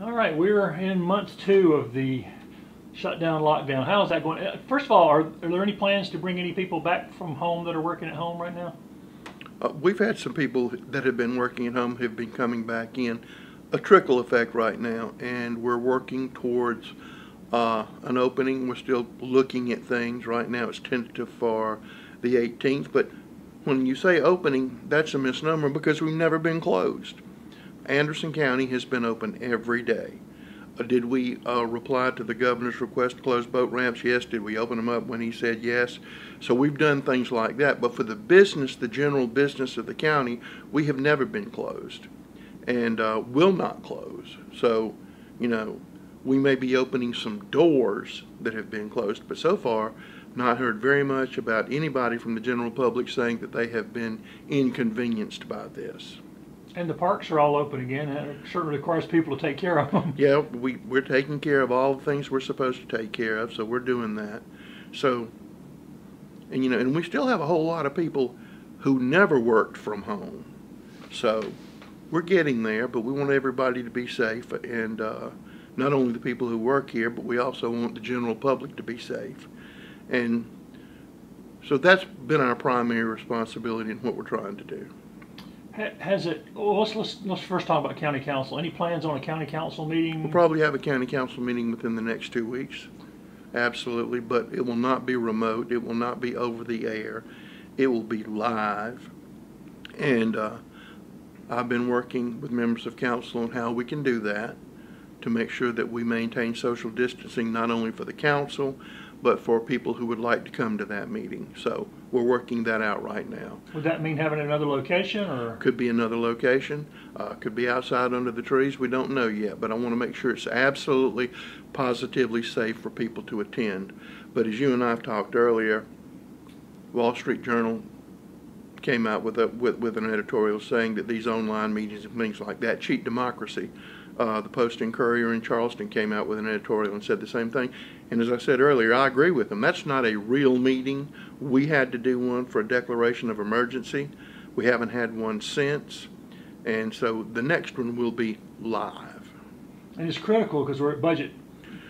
All right, we're in month 2 of the shutdown lockdown. How is that going? First of all, are there any plans to bring any people back from home that are working at home right now? We've had some people that have been working at home have been coming back in, a trickle effect right now, and we're working towards an opening. We're still looking at things. Right now it's tentative for the 18th, but when you say opening, that's a misnomer because we've never been closed. Anderson County has been open every day. Did we reply to the governor's request to close boat ramps? Yes. Did we open them up when he said yes? So we've done things like that. But for the business, the general business of the county, we have never been closed and will not close. So, you know, we may be opening some doors that have been closed, but so far not heard very much about anybody from the general public saying that they have been inconvenienced by this. And the parks are all open again. It certainly requires people to take care of them. Yeah, we're taking care of all the things we're supposed to take care of, so we're doing that. So, and you know, and we still have a whole lot of people who never worked from home. So we're getting there, but we want everybody to be safe, and not only the people who work here, but we also want the general public to be safe. And so that's been our primary responsibility and what we're trying to do. Has it? Well, let's first talk about county council. Any plans on a county council meeting? We'll probably have a county council meeting within the next 2 weeks. Absolutely, but it will not be remote. It will not be over the air. It will be live. And I've been working with members of council on how we can do that to make sure that we maintain social distancing, not only for the council, but for people who would like to come to that meeting. So we're working that out right now. Would that mean having another location, or? Could be another location, could be outside under the trees. We don't know yet, but I want to make sure it's absolutely, positively safe for people to attend. But as you and I have talked earlier, Wall Street Journal came out with an editorial saying that these online meetings and things like that cheat democracy. The Post and Courier in Charleston came out with an editorial and said the same thing. And as I said earlier, I agree with them. That's not a real meeting. We had to do one for a declaration of emergency. We haven't had one since. And so the next one will be live. And it's critical because we're at budget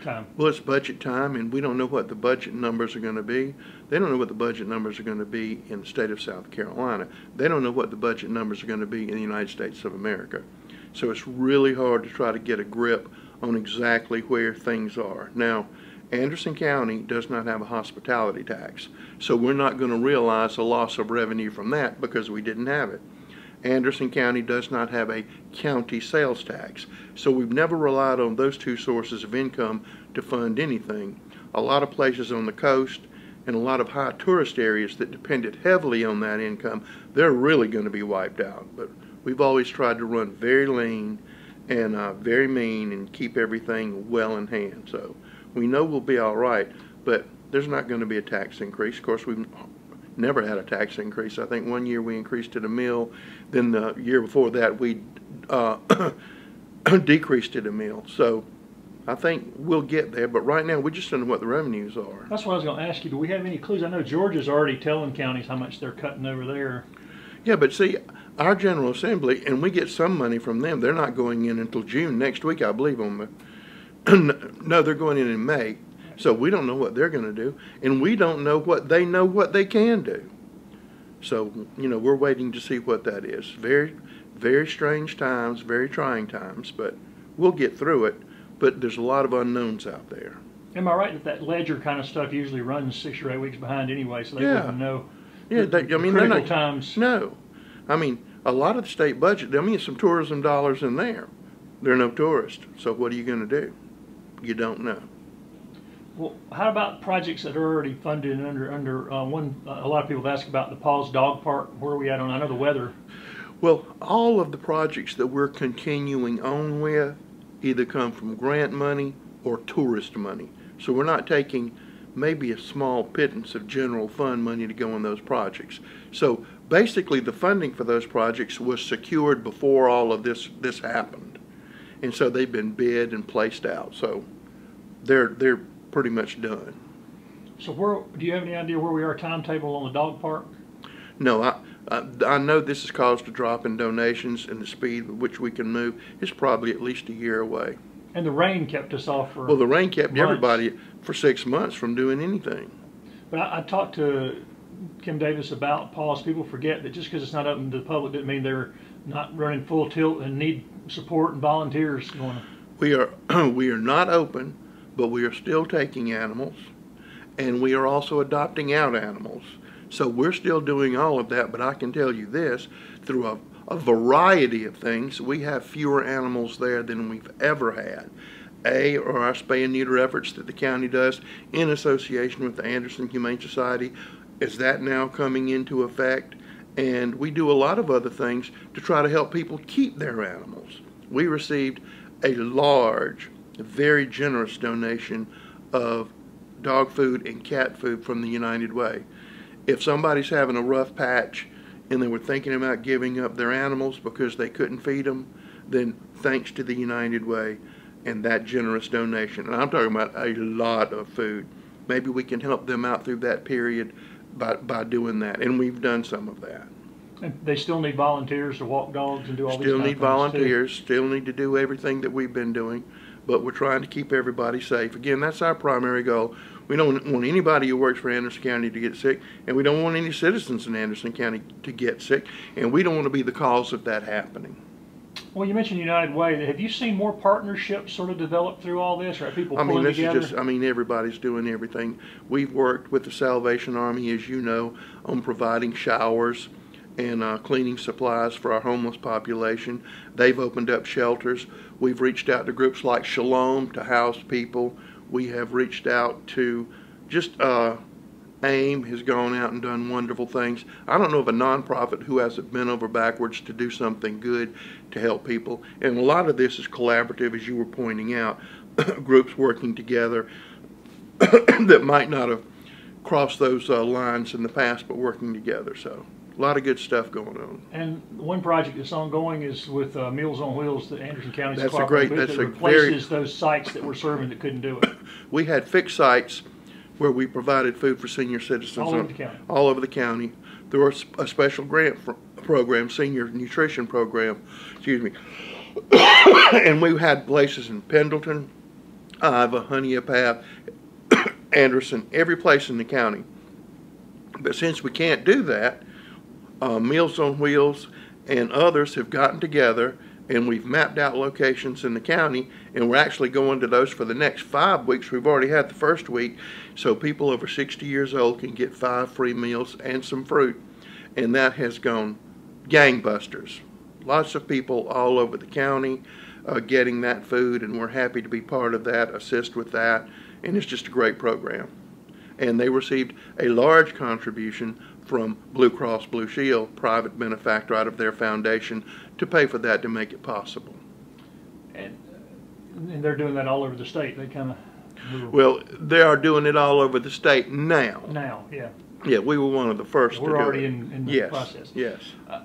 time. Well, it's budget time, and we don't know what the budget numbers are going to be. They don't know what the budget numbers are going to be in the state of South Carolina. They don't know what the budget numbers are going to be in the United States of America. So it's really hard to try to get a grip on exactly where things are. Now, Anderson County does not have a hospitality tax, so we're not going to realize a loss of revenue from that because we didn't have it. Anderson County does not have a county sales tax, so we've never relied on those two sources of income to fund anything. A lot of places on the coast and a lot of high tourist areas that depended heavily on that income, they're really going to be wiped out. But we've always tried to run very lean and very mean and keep everything well in hand. So we know we'll be all right, but there's not going to be a tax increase. Of course, we've never had a tax increase. I think one year we increased it a mil. Then the year before that we decreased it a mil. So I think we'll get there, but right now we just don't know what the revenues are. That's what I was going to ask you. Do we have any clues? I know Georgia's already telling counties how much they're cutting over there. Yeah, but see, our General Assembly, and we get some money from them, they're not going in until June next week, I believe. No, they're going in May. So we don't know what they're going to do, and we don't know what they can do. So, you know, we're waiting to see what that is. Very, very strange times, very trying times, but we'll get through it. But there's a lot of unknowns out there. Am I right that ledger kind of stuff usually runs 6 or 8 weeks behind anyway, so they wouldn't know? Yeah, I mean, they're not times. No, I mean, a lot of the state budget, I mean, some tourism dollars in there. There are no tourists, so what are you going to do? You don't know. Well, how about projects that are already funded under one? A lot of people have asked about the Paws Dog Park. Where are we at on? I know the weather. Well, all of the projects that we're continuing on with either come from grant money or tourist money. So we're not taking maybe a small pittance of general fund money to go on those projects. So basically the funding for those projects was secured before all of this happened. And so they've been bid and placed out. So they're pretty much done. So do you have any idea where we are timetable on the dog park? No, I know this has caused a drop in donations, and the speed with which we can move is probably at least a year away. And the rain kept us off for Well, the rain kept months. everybody for 6 months from doing anything. But I talked to Kim Davis about pause. People forget that just because it's not open to the public doesn't mean they're not running full tilt and need support and volunteers going on. We are we are not open, but we are still taking animals, and we are also adopting out animals. So we're still doing all of that, but I can tell you this, through a variety of things, we have fewer animals there than we've ever had. Are our spay and neuter efforts that the county does in association with the Anderson Humane Society. Is that now coming into effect? And we do a lot of other things to try to help people keep their animals. We received a large, very generous donation of dog food and cat food from the United Way. If somebody's having a rough patch and they were thinking about giving up their animals because they couldn't feed them, then thanks to the United Way and that generous donation, and I'm talking about a lot of food, maybe we can help them out through that period by doing that, and we've done some of that. And they still need volunteers to walk dogs and do all these Still kind need of things volunteers, still need to do everything that we've been doing, but we're trying to keep everybody safe. Again, that's our primary goal. We don't want anybody who works for Anderson County to get sick, and we don't want any citizens in Anderson County to get sick, and we don't want to be the cause of that happening. Well, you mentioned United Way. Have you seen more partnerships sort of develop through all this, or are people pulling together? Everybody's doing everything. We've worked with the Salvation Army, as you know, on providing showers and cleaning supplies for our homeless population. They've opened up shelters. We've reached out to groups like Shalom to house people. We have reached out to just AIM has gone out and done wonderful things. I don't know of a nonprofit who hasn't bent over backwards to do something good to help people. And a lot of this is collaborative, as you were pointing out, groups working together that might not have crossed those lines in the past, but working together. So a lot of good stuff going on. And one project that's ongoing is with Meals on Wheels that Anderson County's That's that replaces those sites that were serving that couldn't do it. We had fixed sites where we provided food for senior citizens all over the county. All over the county. There was a special grant program, senior nutrition program, excuse me. And we had places in Pendleton, Iva, Honeypath, Anderson, every place in the county. But since we can't do that, Meals on Wheels and others have gotten together, and we've mapped out locations in the county, and we're actually going to those for the next 5 weeks. We've already had the first week, so people over 60 years old can get 5 free meals and some fruit, and that has gone gangbusters. Lots of people all over the county getting that food, and we're happy to be part of that, assist with that, and it's just a great program. And they received a large contribution from Blue Cross Blue Shield, private benefactor out of their foundation, to pay for that to make it possible. And they're doing that all over the state. They kind of Well, they are doing it all over the state now. Now, yeah. Yeah, we were one of the first to do it. We're already in the process. Yes.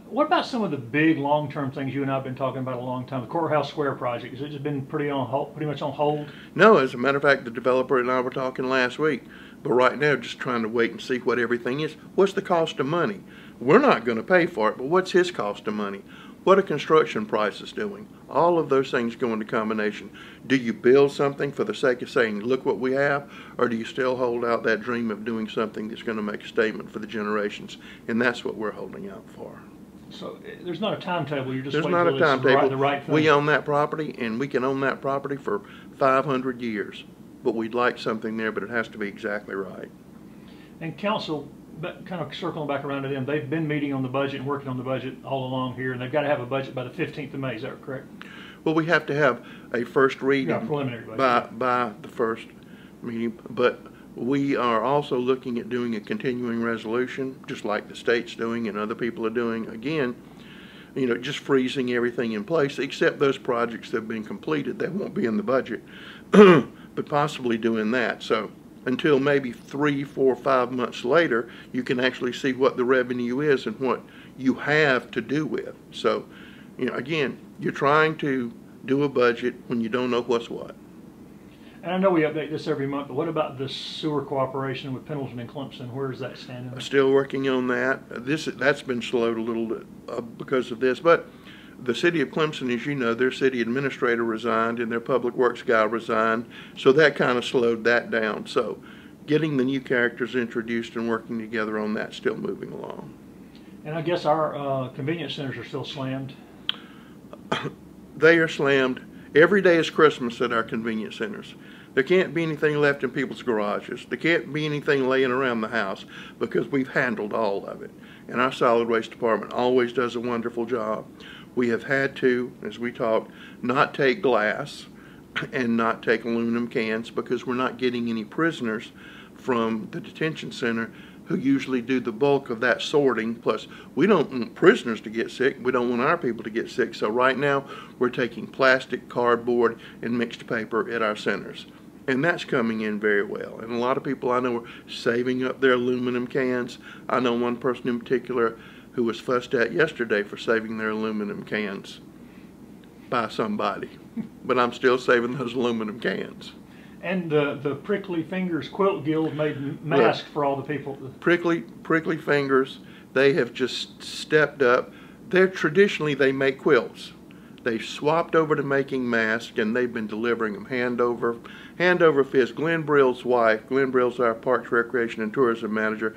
What about some of the big long-term things you and I have been talking about a long time? The Courthouse Square project, has it just been pretty much on hold? No, as a matter of fact, the developer and I were talking last week. But right now, just trying to wait and see what everything is. What's the cost of money? We're not going to pay for it, but what's his cost of money? What are construction prices doing? All of those things go into combination. Do you build something for the sake of saying, look what we have, or do you still hold out that dream of doing something that's going to make a statement for the generations? And that's what we're holding out for. So there's not a timetable. You're just There's waiting not a for timetable. the right thing. We own that property, and we can own that property for 500 years. But we'd like something there, but it has to be exactly right. And council, kind of circling back around to them, they've been meeting on the budget and working on the budget all along here, and they've got to have a budget by the 15th of May. Is that correct? Well, we have to have a first reading preliminary budget, by the first meeting, but we are also looking at doing a continuing resolution, just like the state's doing and other people are doing. Again, you know, just freezing everything in place, except those projects that have been completed. That won't be in the budget, but possibly doing that. So until maybe 3, 4, 5 months later, you can actually see what the revenue is and what you have to do with. So, you know, again, you're trying to do a budget when you don't know what's what. And I know we update this every month, but what about the sewer cooperation with Pendleton and Clemson? Where is that standing? Still working on that. That's been slowed a little bit because of this, but The city of Clemson, as you know, their city administrator resigned and their public works guy resigned, so that kind of slowed that down. So getting the new characters introduced and working together on that, still moving along. And I guess our convenience centers are still slammed. They are slammed. Every day is Christmas at our convenience centers. There can't be anything left in people's garages. There can't be anything laying around the house because we've handled all of it. And our solid waste department always does a wonderful job. We have had to, as we talked, not take glass and not take aluminum cans because we're not getting any prisoners from the detention center who usually do the bulk of that sorting. Plus, we don't want prisoners to get sick. We don't want our people to get sick. So right now, we're taking plastic, cardboard, and mixed paper at our centers. And that's coming in very well. And a lot of people I know are saving up their aluminum cans. I know one person in particular who was fussed at yesterday for saving their aluminum cans by somebody. But I'm still saving those aluminum cans. And the Prickly Fingers Quilt Guild made masks for all the people. Prickly Fingers, they have just stepped up. Traditionally they make quilts. They swapped over to making masks, and they've been delivering them hand over fist. Glenn Brill's wife, Glenn Brill's our Parks, Recreation, and Tourism Manager,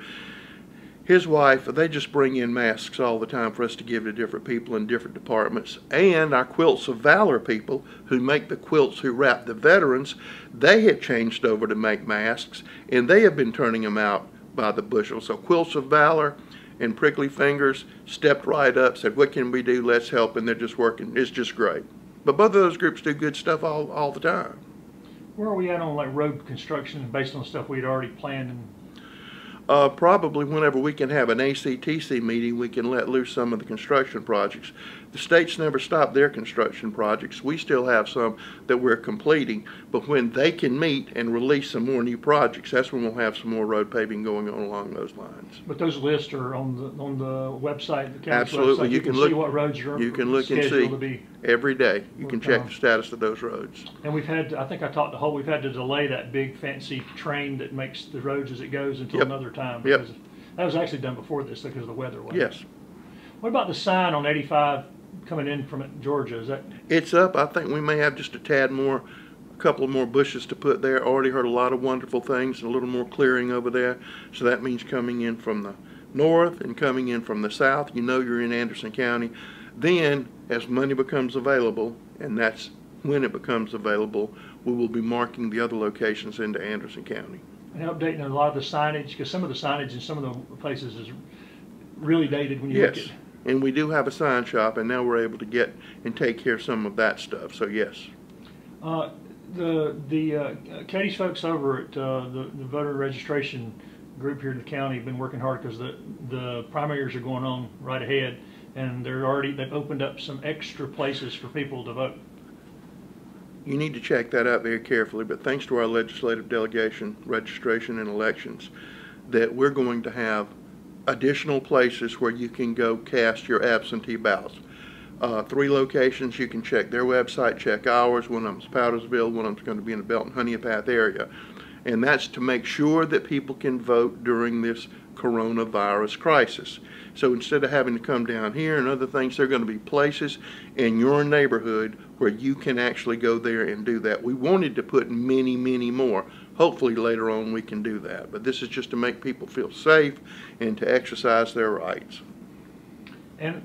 his wife, they just bring in masks all the time for us to give to different people in different departments. And our Quilts of Valor people who make the quilts who wrap the veterans, they have changed over to make masks, and they have been turning them out by the bushel. So Quilts of Valor and Prickly Fingers stepped right up, said, what can we do? Let's help. And they're just working. It's just great. But both of those groups do good stuff all the time. Where are we at on like road construction based on stuff we'd already planned? And probably whenever we can have an ACTC meeting, we can let loose some of the construction projects. The states never stop their construction projects. We still have some that we're completing, but when they can meet and release some more new projects, that's when we'll have some more road paving going on along those lines. But those lists are on the website, the county's Absolutely. website. You can look, see what roads are you can look and see to be every day. You can check the status of those roads. And we've had, I think I talked to Holt, we've had to delay that big fancy train that makes the roads as it goes until another time. Because that was actually done before this because of the weather. Yes. What about the sign on 85 coming in from Georgia? Is that? It's up. I think we may have just a tad more, a couple of more bushes to put there. Already heard a lot of wonderful things, and a little more clearing over there. So that means coming in from the north and coming in from the south. You know you're in Anderson County. Then, as money becomes available, and that's when it becomes available, we will be marking the other locations into Anderson County. And updating a lot of the signage, because some of the signage in some of the places is really dated when you look at it. And we do have a sign shop, and now we're able to get and take care of some of that stuff, so yes. Katie's folks over at the voter registration group here in the county have been working hard because the primaries are going on right ahead, and they've opened up some extra places for people to vote. You need to check that out very carefully, but thanks to our legislative delegation, registration, and elections, that we're going to have additional places where you can go cast your absentee ballots. 3 locations, you can check their website, check ours. One of them is Powdersville, one of them is going to be in the Belton Honeypath area. And that's to make sure that people can vote during this coronavirus crisis. So instead of having to come down here and other things, there are going to be places in your neighborhood where you can actually go there and do that. We wanted to put many, many more. Hopefully later on we can do that. But this is just to make people feel safe and to exercise their rights. And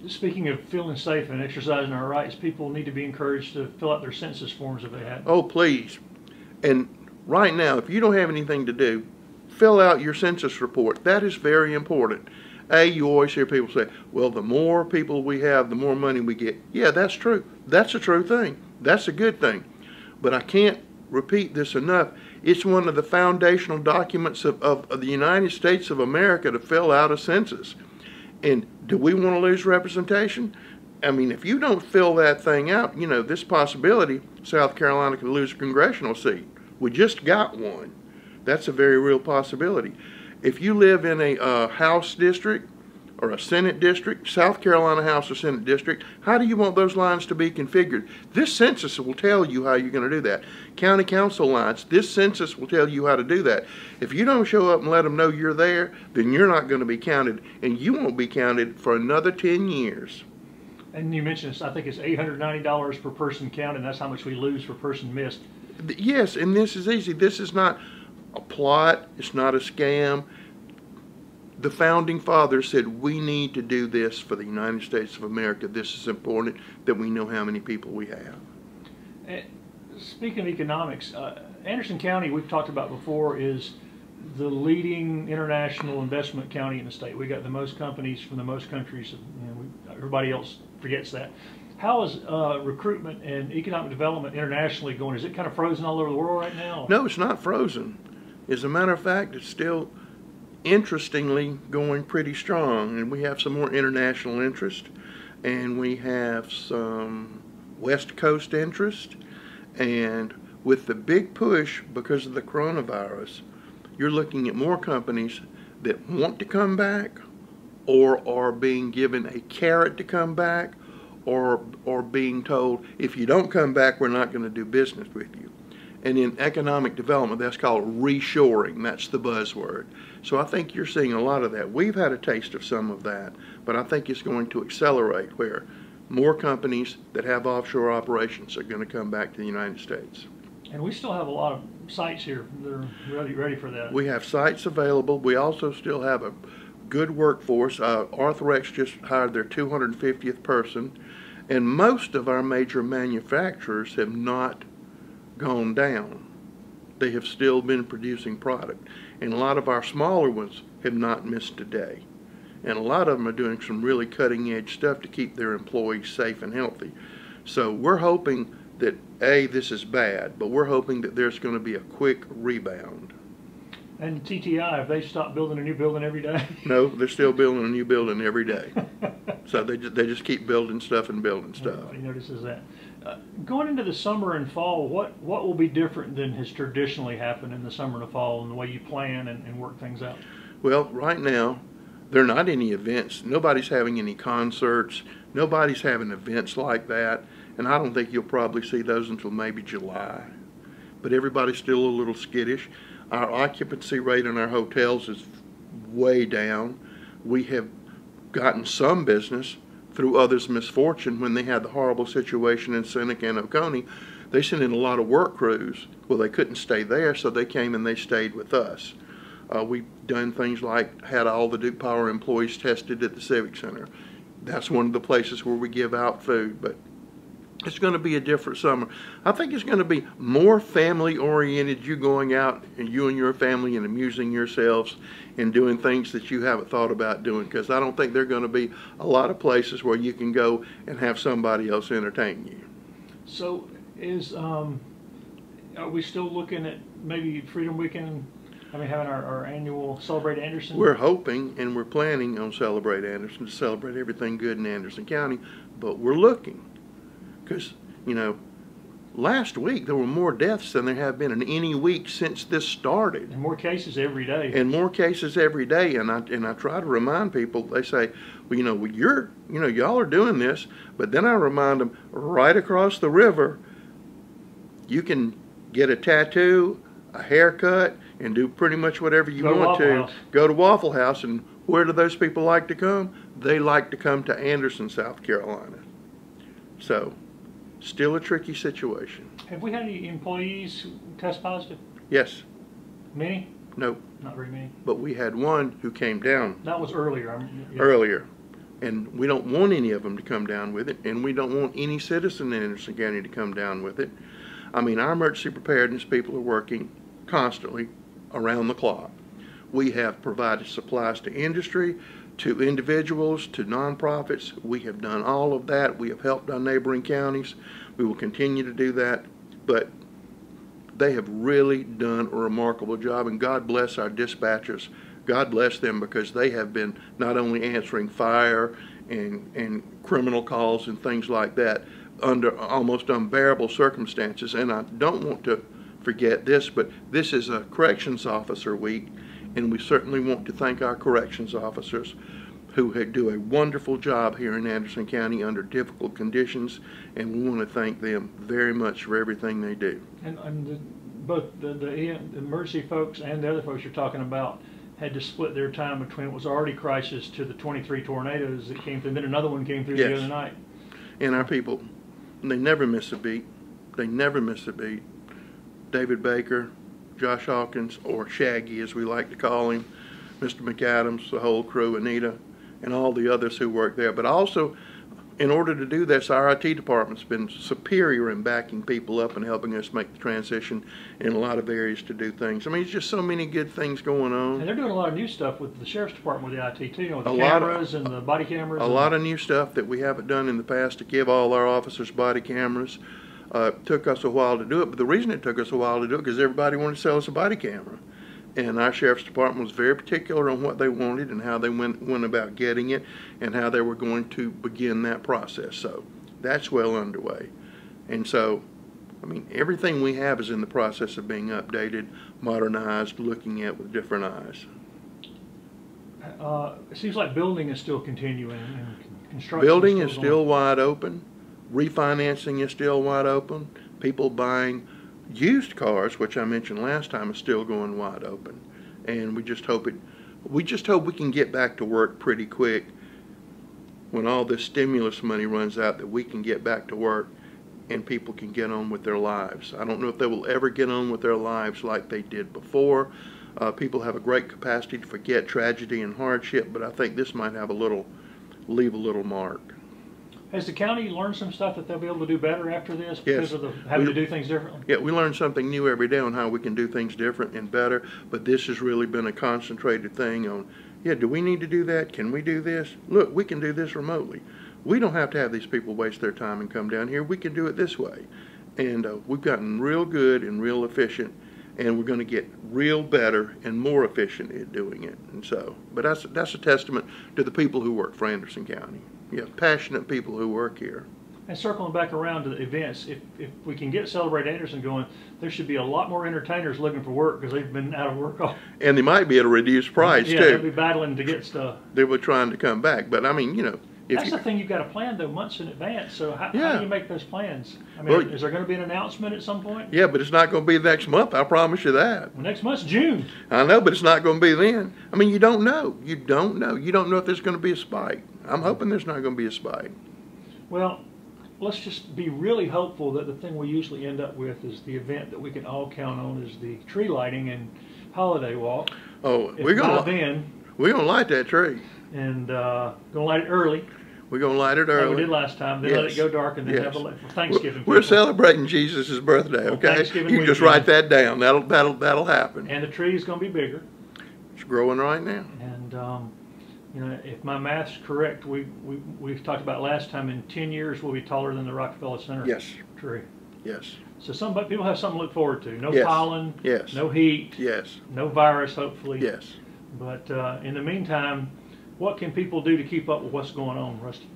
speaking of feeling safe and exercising our rights, people need to be encouraged to fill out their census forms if they have. Oh, please. And right now, if you don't have anything to do, fill out your census report. That is very important. You always hear people say, well, the more people we have, the more money we get. Yeah, that's true. That's a true thing. That's a good thing. But I can't repeat this enough. It's one of the foundational documents of the United States of America to fill out a census. And do we want to lose representation? I mean, if you don't fill that thing out, you know, this possibility, South Carolina could lose a congressional seat. We just got one. That's a very real possibility. If you live in a House district or a Senate district, South Carolina House or Senate district, how do you want those lines to be configured? This census will tell you how you're going to do that. County council lines, this census will tell you how to do that. If you don't show up and let them know you're there, then you're not going to be counted, and you won't be counted for another 10 years. And you mentioned, I think it's $890 per person counted, and that's how much we lose per person missed. Yes, and this is easy. This is not a plot. It's not a scam. The founding fathers said we need to do this for the United States of America. This is important that we know how many people we have. Speaking of economics, Anderson County, we've talked about before, is the leading international investment county in the state. We got the most companies from the most countries. Everybody else forgets that. How is recruitment and economic development internationally going? Is it kind of frozen all over the world right now? No, it's not frozen. As a matter of fact, it's still, interestingly, going pretty strong. And we have some more international interest, and we have some West Coast interest. And with the big push because of the coronavirus, you're looking at more companies that want to come back, or are being given a carrot to come back, or being told, if you don't come back, we're not going to do business with you. And in economic development, that's called reshoring. That's the buzzword. So I think you're seeing a lot of that. We've had a taste of some of that, but I think it's going to accelerate, where more companies that have offshore operations are going to come back to the United States. And we still have a lot of sites here that are ready for that. We have sites available. We also still have a good workforce. Arthrex just hired their 250th person, and most of our major manufacturers have not gone down. They have still been producing product, and a lot of our smaller ones have not missed a day. And a lot of them are doing some really cutting edge stuff to keep their employees safe and healthy. So we're hoping that, A, this is bad, but we're hoping that there's going to be a quick rebound. And TTI, have they stopped building a new building every day? No, they're still building a new building every day. So they just keep building stuff and building stuff. Everybody notices that. Going into the summer and fall, what will be different than has traditionally happened in the summer and the fall in the way you plan and work things out? Well, right now, there are not any events. Nobody's having any concerts. Nobody's having events like that. And I don't think you'll probably see those until maybe July. But everybody's still a little skittish. Our occupancy rate in our hotels is way down. We have gotten some business through others' misfortune. When they had the horrible situation in Seneca and Oconee, they sent in a lot of work crews. Well, they couldn't stay there, so they came and they stayed with us. We've done things like had all the Duke Power employees tested at the Civic Center. That's one of the places where we give out food, but it's going to be a different summer. I think it's going to be more family-oriented, you going out and you and your family and amusing yourselves and doing things that you haven't thought about doing, because I don't think there are going to be a lot of places where you can go and have somebody else entertain you. So are we still looking at maybe Freedom Weekend? I mean, having our annual Celebrate Anderson? We're hoping and we're planning on Celebrate Anderson, to celebrate everything good in Anderson County, but we're looking. Because, you know, last week there were more deaths than there have been in any week since this started. And more cases every day. And more cases every day. And I try to remind people, they say, well, y'all are doing this, but then I remind them, right across the river, you can get a tattoo, a haircut, and do pretty much whatever you want to. Go to Waffle House, and where do those people like to come? They like to come to Anderson, South Carolina. So, still a tricky situation. Have we had any employees who test positive? Yes. Many? No. Not very many. But we had one who came down. That was earlier. Earlier. And we don't want any of them to come down with it, and we don't want any citizen in Anderson County to come down with it. I mean, our emergency preparedness people are working constantly around the clock. We have provided supplies to industry, to individuals, to nonprofits. We have done all of that. We have helped our neighboring counties. We will continue to do that. But they have really done a remarkable job, and God bless our dispatchers. God bless them, because they have been not only answering fire and criminal calls and things like that under almost unbearable circumstances. And I don't want to forget this, but this is a corrections officer week, and we certainly want to thank our corrections officers who do a wonderful job here in Anderson County under difficult conditions, and we want to thank them very much for everything they do. And both the emergency folks and the other folks you're talking about had to split their time between what was already crisis to the 23 tornadoes that came through, and then another one came through the other night. And our people, they never miss a beat. They never miss a beat. David Baker, Josh Hawkins, or Shaggy as we like to call him, Mr. McAdams, the whole crew, Anita, and all the others who work there. But also, in order to do this, our IT department's been superior in backing people up and helping us make the transition in a lot of areas to do things. I mean, it's just so many good things going on. And they're doing a lot of new stuff with the sheriff's department with the IT too, you know, with the cameras and the body cameras. A lot of new stuff that we haven't done in the past to give all our officers body cameras. It took us a while to do it, but the reason it took us a while to do it is because everybody wanted to sell us a body camera. And our sheriff's department was very particular on what they wanted and how they went about getting it and how they were going to begin that process. So that's well underway. And so, I mean, everything we have is in the process of being updated, modernized, looking at with different eyes. It seems like building is still continuing and construction Building is still wide open. Refinancing is still wide open. People buying used cars, which I mentioned last time, is still going wide open, and we just hope we can get back to work pretty quick when all this stimulus money runs out, that we can get back to work and people can get on with their lives. I don't know if they will ever get on with their lives like they did before. People have a great capacity to forget tragedy and hardship, but I think this might have leave a little mark. Has the county learned some stuff that they'll be able to do better after this because of having to do things differently? Yeah, we learn something new every day on how we can do things different and better, but this has really been a concentrated thing on, yeah, do we need to do that? Can we do this? Look, we can do this remotely. We don't have to have these people waste their time and come down here. We can do it this way. And we've gotten real good and real efficient, and we're going to get real better and more efficient at doing it. And so, but that's a testament to the people who work for Anderson County. Yeah, passionate people who work here. And circling back around to the events, if we can get Celebrate Anderson going, there should be a lot more entertainers looking for work because they've been out of work all. And they might be at a reduced price too. Yeah, they'll be battling to get stuff. They were trying to come back, but I mean, you know. That's the thing, you've got to plan though months in advance. So how do you make those plans? I mean, well, is there going to be an announcement at some point? Yeah, but it's not going to be next month. I promise you that. Well, next month's June. I know, but it's not going to be then. I mean, you don't know. You don't know. You don't know if there's going to be a spike. I'm hoping there's not going to be a spike. Well, let's just be really hopeful that the thing we usually end up with is the event that we can all count on is the tree lighting and holiday walk. Oh, we're going to light that tree. And going to light it early. We're going to light it early. Like we did last time. Then let it go dark and then have a Thanksgiving. We're celebrating Jesus' birthday, okay? You just write that down. That'll happen. And the tree is going to be bigger. It's growing right now. And you know, if my math's correct, we talked about last time, in 10 years we'll be taller than the Rockefeller Center tree. Yes. So some people have something to look forward to. No pollen. Yes. No heat. Yes. No virus, hopefully. Yes. But in the meantime, what can people do to keep up with what's going on, Rusty?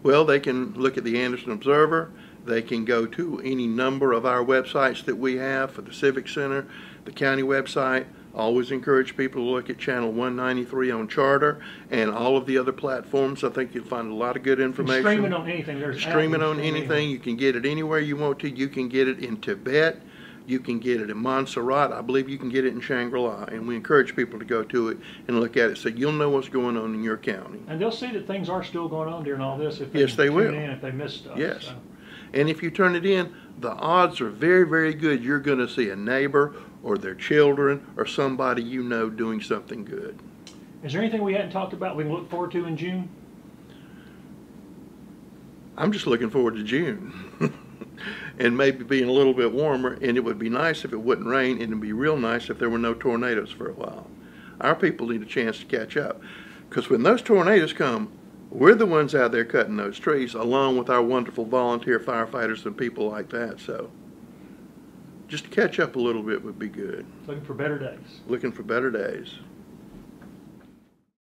Well, they can look at the Anderson Observer. They can go to any number of our websites that we have for the Civic Center, the county website. Always encourage people to look at channel 193 on Charter and all of the other platforms. I think you'll find a lot of good information. And streaming on anything. Streaming on anything. You can get it anywhere you want to. You can get it in Tibet. You can get it in Montserrat. I believe you can get it in Shangri-La. And we encourage people to go to it and look at it so you'll know what's going on in your county. And they'll see that things are still going on during all this if they tune will. in, if they miss stuff. Yes. So. And if you turn it in, the odds are very, very good you're going to see a neighbor or their children or somebody you know doing something good. Is there anything we hadn't talked about we can look forward to in June? I'm just looking forward to June. And maybe being a little bit warmer, and it would be nice if it wouldn't rain, and it would be real nice if there were no tornadoes for a while. Our people need a chance to catch up, because when those tornadoes come, we're the ones out there cutting those trees, along with our wonderful volunteer firefighters and people like that. So just to catch up a little bit would be good. Looking for better days. Looking for better days.